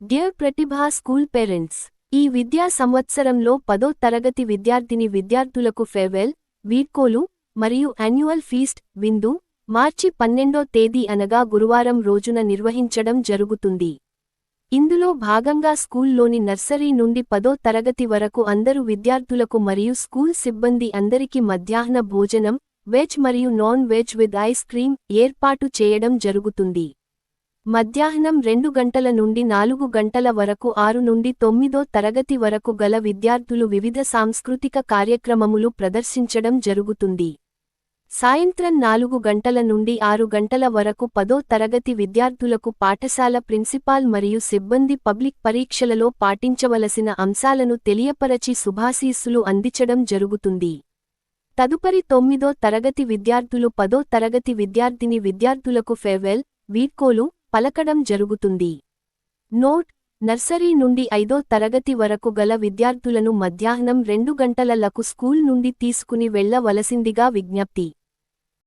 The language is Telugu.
డియర్ ప్రతిభా స్కూల్ పేరెంట్స్, ఈ విద్యా సంవత్సరంలో 10వ తరగతి విద్యార్థులకు ఫేర్వెల్, వీడ్కోలు మరియు యాన్యువల్ ఫీస్ట్ విందు మార్చి 12వ తేదీ అనగా గురువారం రోజున నిర్వహించడం జరుగుతుంది. ఇందులో భాగంగా స్కూల్లోని నర్సరీ నుండి 10వ తరగతి వరకు అందరు విద్యార్థులకు మరియు స్కూల్ సిబ్బంది అందరికీ మధ్యాహ్న భోజనం, వెజ్ మరియు non veg with ice cream ఏర్పాటు చేయడం జరుగుతుంది. మధ్యాహ్నం 2 గంటల నుండి 4 గంటల వరకు 6 నుండి 9వ తరగతి వరకు గల విద్యార్థులు వివిధ సాంస్కృతిక కార్యక్రమములు ప్రదర్శించడం జరుగుతుంది. సాయంత్రం 4 గంటల నుండి 6 గంటల వరకు 10వ తరగతి విద్యార్థులకు పాఠశాల ప్రిన్సిపాల్ మరియు సిబ్బంది పబ్లిక్ పరీక్షలలో పాటించవలసిన అంశాలను తెలియపరచి శుభాశీస్సులు అందించడం జరుగుతుంది. తదుపరి 9వ తరగతి విద్యార్థులు 10వ తరగతి విద్యార్థులకు ఫేర్వెల్, వీడ్కోలు పలకడం జరుగుతుంది. నోట్: నర్సరీ నుండి 5వ తరగతి వరకు గల విద్యార్థులను మధ్యాహ్నం 2 గంటలకు స్కూల్ నుండి తీసుకుని వెళ్లవలసిందిగా విజ్ఞప్తి.